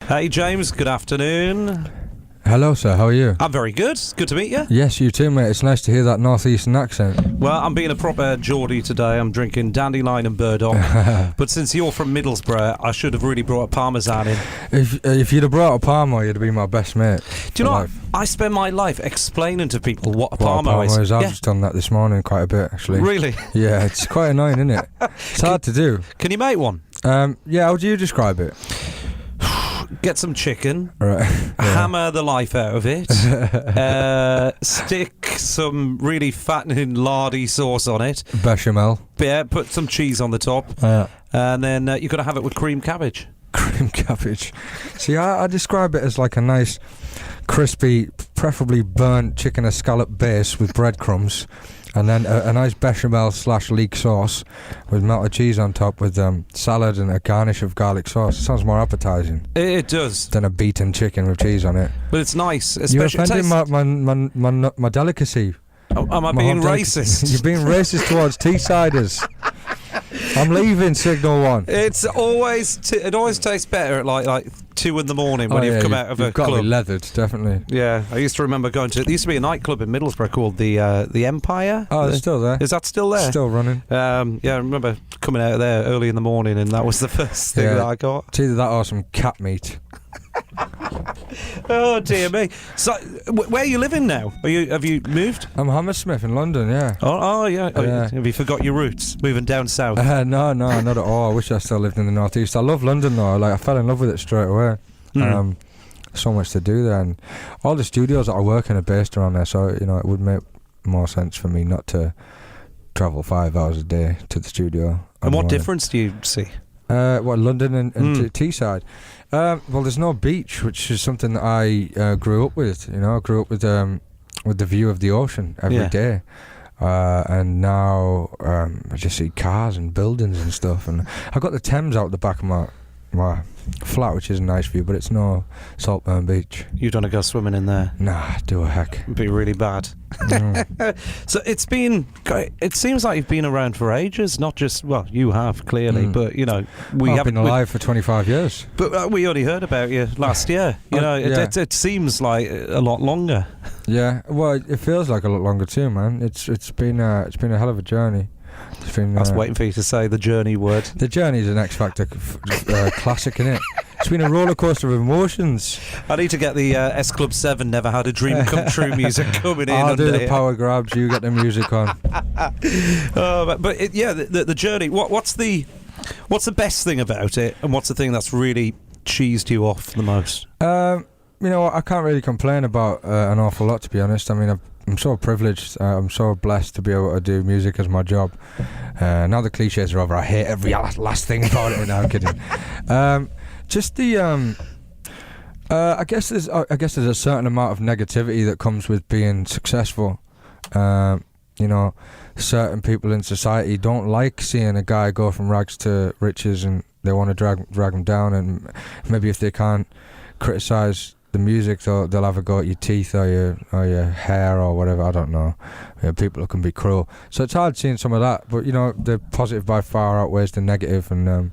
Hey James, good afternoon. Hello sir, how are you? I'm very good. Good to meet you. Yes, you too mate. It's nice to hear that northeastern accent. Well, I'm being a proper Geordie today. I'm drinking Dandelion and Burdock. But since you're from Middlesbrough, I should have really brought a Parmesan in. If you'd have brought a Parmo, you'd have been my best mate. Do you know what? I spend my life explaining to people what a Parmo is. I've just done that this morning quite a bit actually. Really? Yeah, it's quite annoying, isn't it? It's hard to do. Can you make one? Yeah, how do you describe it? Get some chicken, right. hammer the life out of it, stick some really fattening lardy sauce on it. Bechamel. Yeah, put some cheese on the top. And then you've got to have it with cream cabbage. Cream cabbage. See, I describe it as like a nice, crispy, preferably burnt chicken escalope base with breadcrumbs. And then a nice bechamel / leek sauce with melted cheese on top with salad and a garnish of garlic sauce. It sounds more appetising. It does. Than a beaten chicken with cheese on it. But it's nice. You're offending my delicacy. Oh, am I being racist? You're being racist towards Teessiders. I'm leaving Signal 1. It always tastes better at like 2 in the morning when you've come out of a club. You've got to be leathered, definitely. Yeah, I used to remember going to. There used to be a nightclub in Middlesbrough called the Empire. Oh, it's still there. Is that still there? Still running. Yeah, I remember coming out of there early in the morning, and that was the first thing that I got. It's either that or some cat meat. Oh dear me! So, where are you living now? Have you moved? I'm Hammersmith in London. Yeah. Oh yeah. Have you forgot your roots? Moving down south? No, not at all. I wish I still lived in the northeast. I love London though. I fell in love with it straight away. So much to do there, and all the studios that I work in are based around there. So it would make more sense for me not to travel 5 hours a day to the studio. And what difference do you see? London and Teesside. Well, there's no beach, which is something that I grew up with. I grew up with the view of the ocean every day. And now I just see cars and buildings and stuff. And I've got the Thames out the back of my flat, which is a nice view, but it's no Saltburn Beach. You don't want to go swimming in there? Nah, do a heck. It'd be really bad. So it seems like you've been around for ages, not just, well, you have clearly, but I've been alive for 25 years. But we only heard about you last year. It seems like a lot longer. Yeah, well, it feels like a lot longer too, man. It's been a hell of a journey. I was waiting for you to say the journey word. The journey is an X Factor classic, innit? It's been a roller coaster of emotions. I need to get the S Club 7 Never Had a Dream Come True music coming in. I'll do the power grabs. You get the music on. The journey. What's the best thing about it, and what's the thing that's really cheesed you off the most? I can't really complain about an awful lot, to be honest. I mean, I'm so privileged. I'm so blessed to be able to do music as my job. Now the cliches are over. I hate every last thing about it. No, I'm kidding. Just the I guess there's a certain amount of negativity that comes with being successful. Certain people in society don't like seeing a guy go from rags to riches, and they want to drag him down. And maybe if they can't criticize the music, they'll have a go at your teeth or your hair or whatever. I don't know. People can be cruel, so it's hard seeing some of that. But the positive by far outweighs the negative, and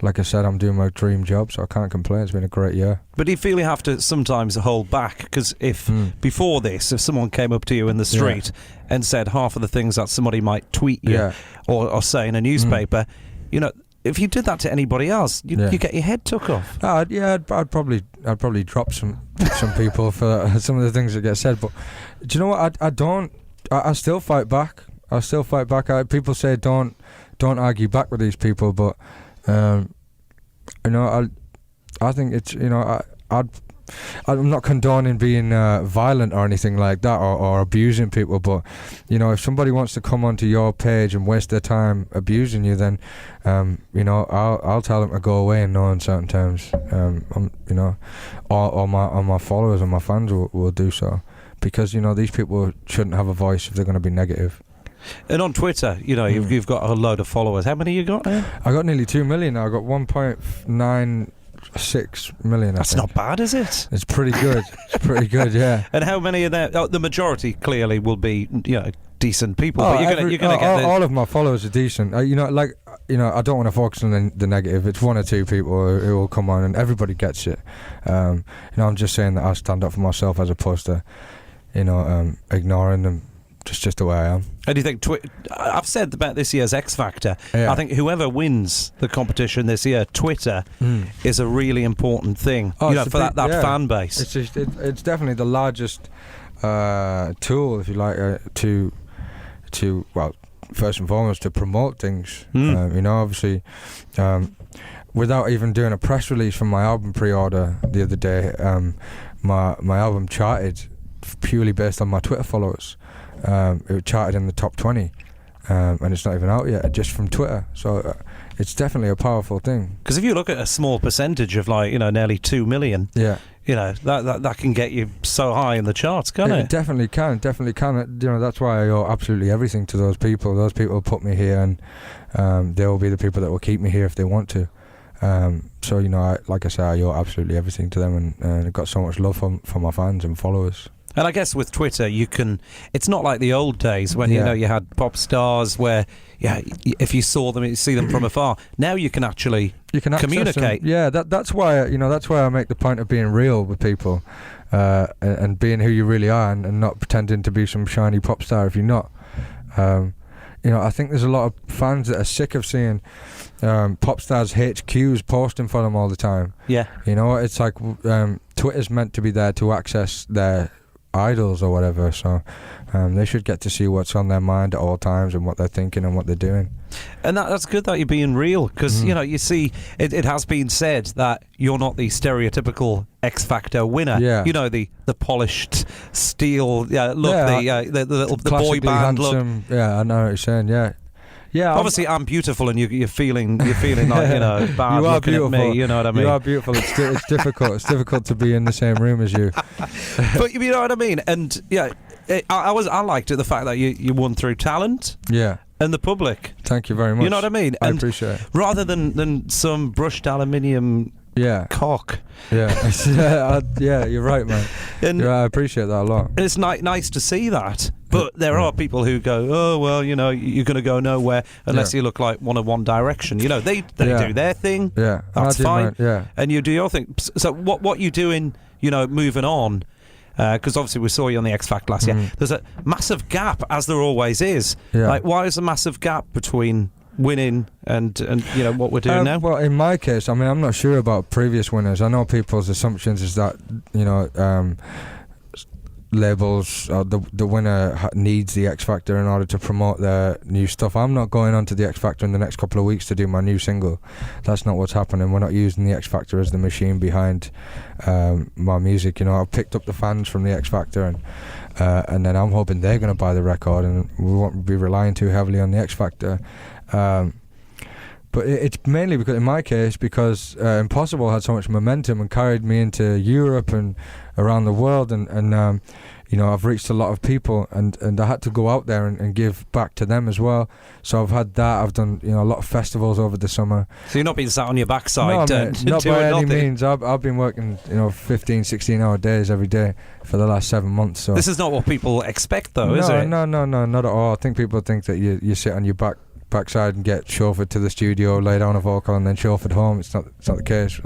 like I said, I'm doing my dream job, so I can't complain. It's been a great year. But do you feel you have to sometimes hold back? Because if before this, if someone came up to you in the street and said half of the things that somebody might tweet you or say in a newspaper, if you did that to anybody else, you get your head took off. I'd probably drop some people for some of the things that get said. But do you know what? I still fight back. People say don't argue back with these people, but I think it's I'm not condoning being violent or anything like that, or abusing people, but if somebody wants to come onto your page and waste their time abusing you, then I'll tell them to go away in no uncertain terms. Or my followers and my fans will do so, because these people shouldn't have a voice if they're going to be negative. And on Twitter, you've got a load of followers. How many you got now? I got nearly 2 million now. I got 1.96 million. That's not bad, is it? It's pretty good. It's pretty good, yeah. And how many of them? The majority clearly will be, decent people. But you're gonna get all of my followers are decent. you know, I don't want to focus on the negative. It's one or two people who will come on, and everybody gets it. You know, I'm just saying that I stand up for myself as opposed to, you know, ignoring them. Just the way I am. And do you think I've said about this year's X Factor, I think whoever wins the competition this year, Twitter is a really important thing, you know, for that fan base. It's definitely the largest tool, if you like, to well, first and foremost, to promote things. You know, obviously, without even doing a press release from my album pre-order the other day, my album charted purely based on my Twitter followers. It charted in the top 20, and it's not even out yet, just from Twitter. So it's definitely a powerful thing. Because if you look at a small percentage of, like, you know, nearly 2 million, you know, that can get you so high in the charts, can't it? It definitely can. You know, that's why I owe absolutely everything to those people. Those people put me here, and they will be the people that will keep me here if they want to. So, you know, like I say, I owe absolutely everything to them, and I've got so much love for my fans and followers. And I guess with Twitter, it's not like the old days when, you know, you had pop stars where, if you saw them, you see them from afar. Now you can actually communicate. Yeah, that's why, you know, that's why I make the point of being real with people, and being who you really are, and not pretending to be some shiny pop star if you're not. You know, I think there's a lot of fans that are sick of seeing pop stars' HQs posting for them all the time. Yeah. You know, it's like Twitter's meant to be there to access their idols or whatever, so they should get to see what's on their mind at all times and what they're thinking and what they're doing. And that's good that you're being real, because you know, you see, it has been said that you're not the stereotypical X Factor winner. You know, the polished steel look, the boy band handsome look. Yeah, I know what you're saying. Yeah, obviously I'm beautiful, and you're feeling like, you know, bad you are looking beautiful. at me. You know what I mean? You are beautiful. It's difficult. It's difficult to be in the same room as you. But you know what I mean? And I liked it, the fact that you won through talent. Yeah. And the public. Thank you very much. You know what I mean? I appreciate it. Rather than some brushed aluminium cock. Yeah. Yeah, you're right, man. And I appreciate that a lot. And it's nice to see that. But there are people who go, oh, well, you know, you're going to go nowhere unless you look like One Direction. You know, they do their thing. Yeah. That's fine. Yeah. And you do your thing. So what you doing, you know, moving on? Because obviously we saw you on the X Factor last year. There's a massive gap, as there always is. Yeah. Like, why is a massive gap between winning and you know, what we're doing now? Well, in my case, I mean, I'm not sure about previous winners. I know people's assumptions is that, you know, labels, the winner needs the X Factor in order to promote their new stuff. I'm not going on to the X Factor in the next couple of weeks to do my new single. That's not what's happening. We're not using the X Factor as the machine behind my music. You know, I've picked up the fans from the X Factor, and then I'm hoping they're going to buy the record, and we won't be relying too heavily on the X Factor. But it's mainly because, in my case, because Impossible had so much momentum and carried me into Europe and around the world, and you know, I've reached a lot of people, and I had to go out there and give back to them as well. So I've had that. I've done, you know, a lot of festivals over the summer. So you're not being sat on your backside? No, mate, not by any means. I've been working, you know, 15, 16-hour days every day for the last 7 months. So this is not what people expect, though, is it? No, not at all. I think people think that you sit on your backside and get chauffeured to the studio, lay down a vocal, and then chauffeured home. It's not the case.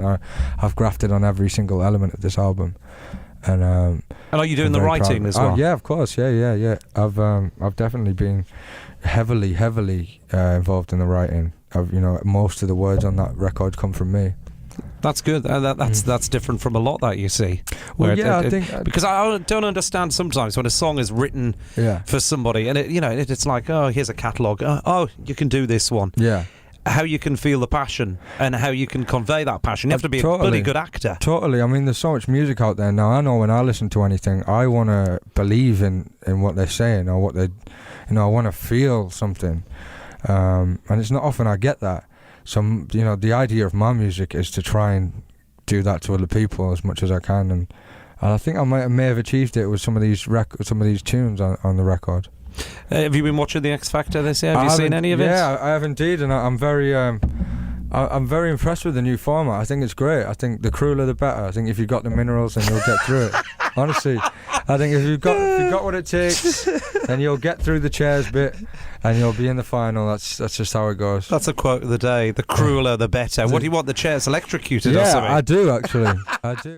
I've grafted on every single element of this album, and are you doing the writing as well? Yeah, of course. Yeah. I've definitely been heavily involved in the writing. You know, most of the words on that record come from me. That's good. That's different from a lot that you see. Well, I think because I don't understand sometimes when a song is written for somebody, and it's like, oh, here's a catalogue. Oh, you can do this one. Yeah. How you can feel the passion and how you can convey that passion. You have to be a bloody good actor. Totally. I mean, there's so much music out there now. I know when I listen to anything, I want to believe in what they're saying, or what they, you know, I want to feel something. And it's not often I get that. So, you know, the idea of my music is to try and do that to other people as much as I can, and I think I may have achieved it with some of these tunes on the record. Have you been watching the X Factor this year? Have you seen any of it? Yeah, I have indeed, and I'm very impressed with the new format. I think it's great. I think the crueler the better. I think if you've got the minerals, then you'll get through it. Honestly, I think if you've got what it takes, then you'll get through the chairs bit, and you'll be in the final. That's just how it goes. That's a quote of the day. The crueler, the better. What do you want? The chairs electrocuted or something? Yeah, I do actually. I do.